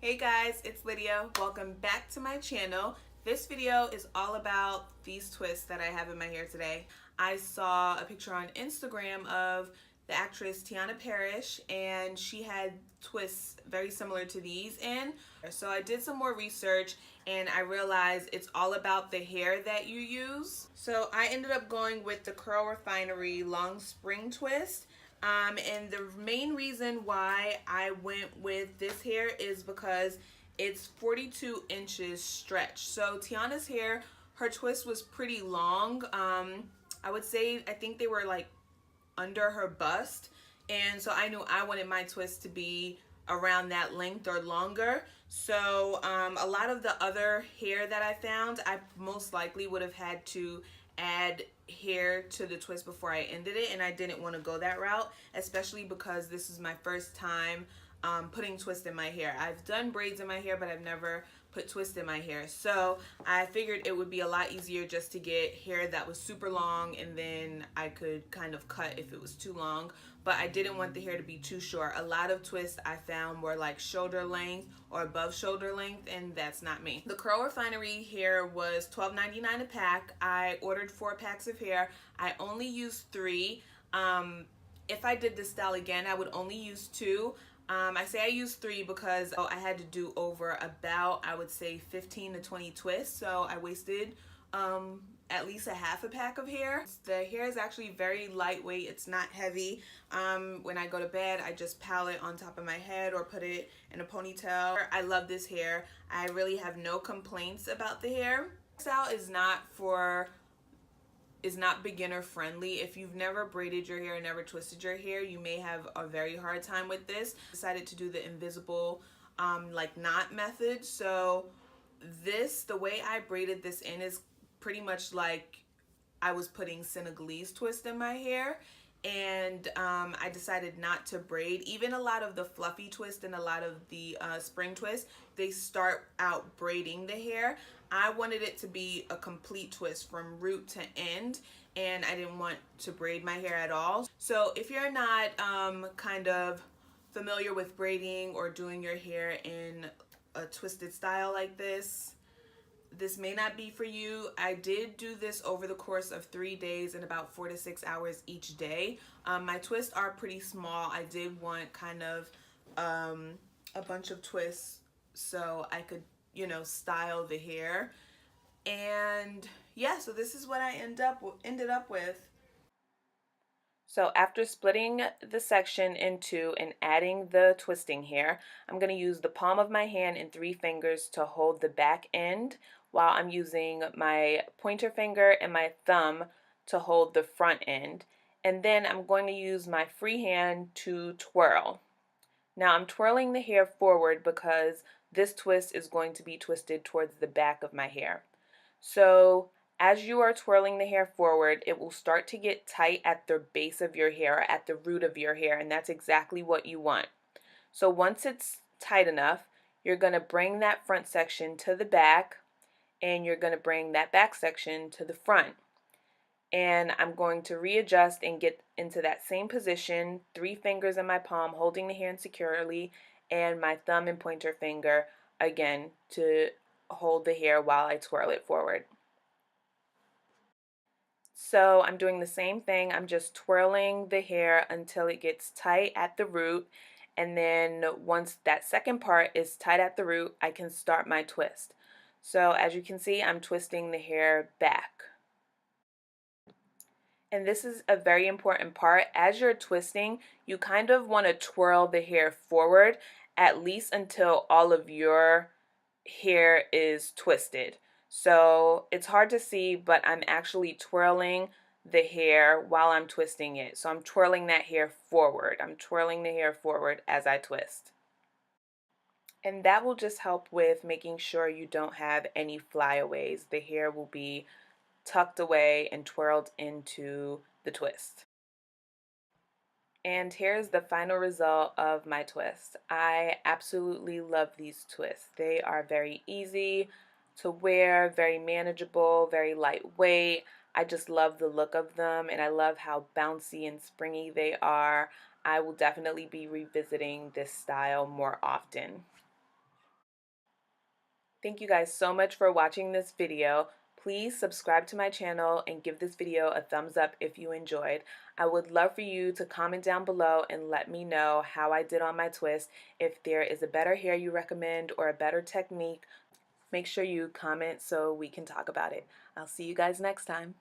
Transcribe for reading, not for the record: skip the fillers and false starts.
Hey guys, it's Lydia. Welcome back to my channel. This video is all about these twists that I have in my hair today. I saw a picture on Instagram of the actress Teyonah Parris, and she had twists very similar to these in. So I did some more research and I realized it's all about the hair that you use. So I ended up going with the Curl Refinery Long Spring Twist. And the main reason why I went with this hair is because it's 42 inches stretch. So Tiana's hair, her twist was pretty long. I would say, I think they were like under her bust. And so I knew I wanted my twist to be around that length or longer. So a lot of the other hair that I found, I most likely would have had to add hair to the twist before I ended it, and I didn't want to go that route, especially because this is my first time putting twist in my hair. I've done braids in my hair, but I've never put twist in my hair. So I figured it would be a lot easier just to get hair that was super long, and then I could kind of cut if it was too long. But I didn't want the hair to be too short. A lot of twists I found were like shoulder length or above shoulder length, and that's not me. The Curl Refinery hair was $12.99 a pack. I ordered 4 packs of hair. I only used 3. If I did this style again, I would only use 2. I say I used 3 because I had to do over about, I would say, 15 to 20 twists. So I wasted at least a half a pack of hair. The hair is actually very lightweight. It's not heavy. When I go to bed, I just pile it on top of my head or put it in a ponytail. I love this hair. I really have no complaints about the hair. This style is not beginner friendly. If you've never braided your hair and never twisted your hair, you may have a very hard time with this. I decided to do the invisible like knot method. So the way I braided this in is pretty much like I was putting Senegalese twist in my hair, and I decided not to braid. Even a lot of the fluffy twist and a lot of the spring twist, they start out braiding the hair. I wanted it to be a complete twist from root to end, and I didn't want to braid my hair at all. So if you're not kind of familiar with braiding or doing your hair in a twisted style like this may not be for you. I did do this over the course of 3 days and about 4 to 6 hours each day. My twists are pretty small. I did want kind of a bunch of twists so I could, you know, style the hair. And yeah, so this is what I ended up with. So after splitting the section in 2 and adding the twisting hair, I'm going to use the palm of my hand and 3 fingers to hold the back end, while I'm using my pointer finger and my thumb to hold the front end. And then I'm going to use my free hand to twirl. Now I'm twirling the hair forward because this twist is going to be twisted towards the back of my hair. So as you are twirling the hair forward, it will start to get tight at the base of your hair, at the root of your hair, and that's exactly what you want. So once it's tight enough, you're going to bring that front section to the back, and you're going to bring that back section to the front. And I'm going to readjust and get into that same position, 3 fingers in my palm holding the hair insecurely, and my thumb and pointer finger again to hold the hair while I twirl it forward. So I'm doing the same thing. I'm just twirling the hair until it gets tight at the root, and then once that second part is tight at the root, I can start my twist. So as you can see, I'm twisting the hair back. And this is a very important part. As you're twisting, you kind of want to twirl the hair forward at least until all of your hair is twisted. So it's hard to see, but I'm actually twirling the hair while I'm twisting it. So I'm twirling that hair forward. I'm twirling the hair forward as I twist. And that will just help with making sure you don't have any flyaways. The hair will be tucked away and twirled into the twist. And here's the final result of my twist. I absolutely love these twists. They are very easy to wear, very manageable, very lightweight. I just love the look of them, and I love how bouncy and springy they are. I will definitely be revisiting this style more often. Thank you guys so much for watching this video. Please subscribe to my channel and give this video a thumbs up if you enjoyed. I would love for you to comment down below and let me know how I did on my twist. If there is a better hair you recommend or a better technique, make sure you comment so we can talk about it. I'll see you guys next time.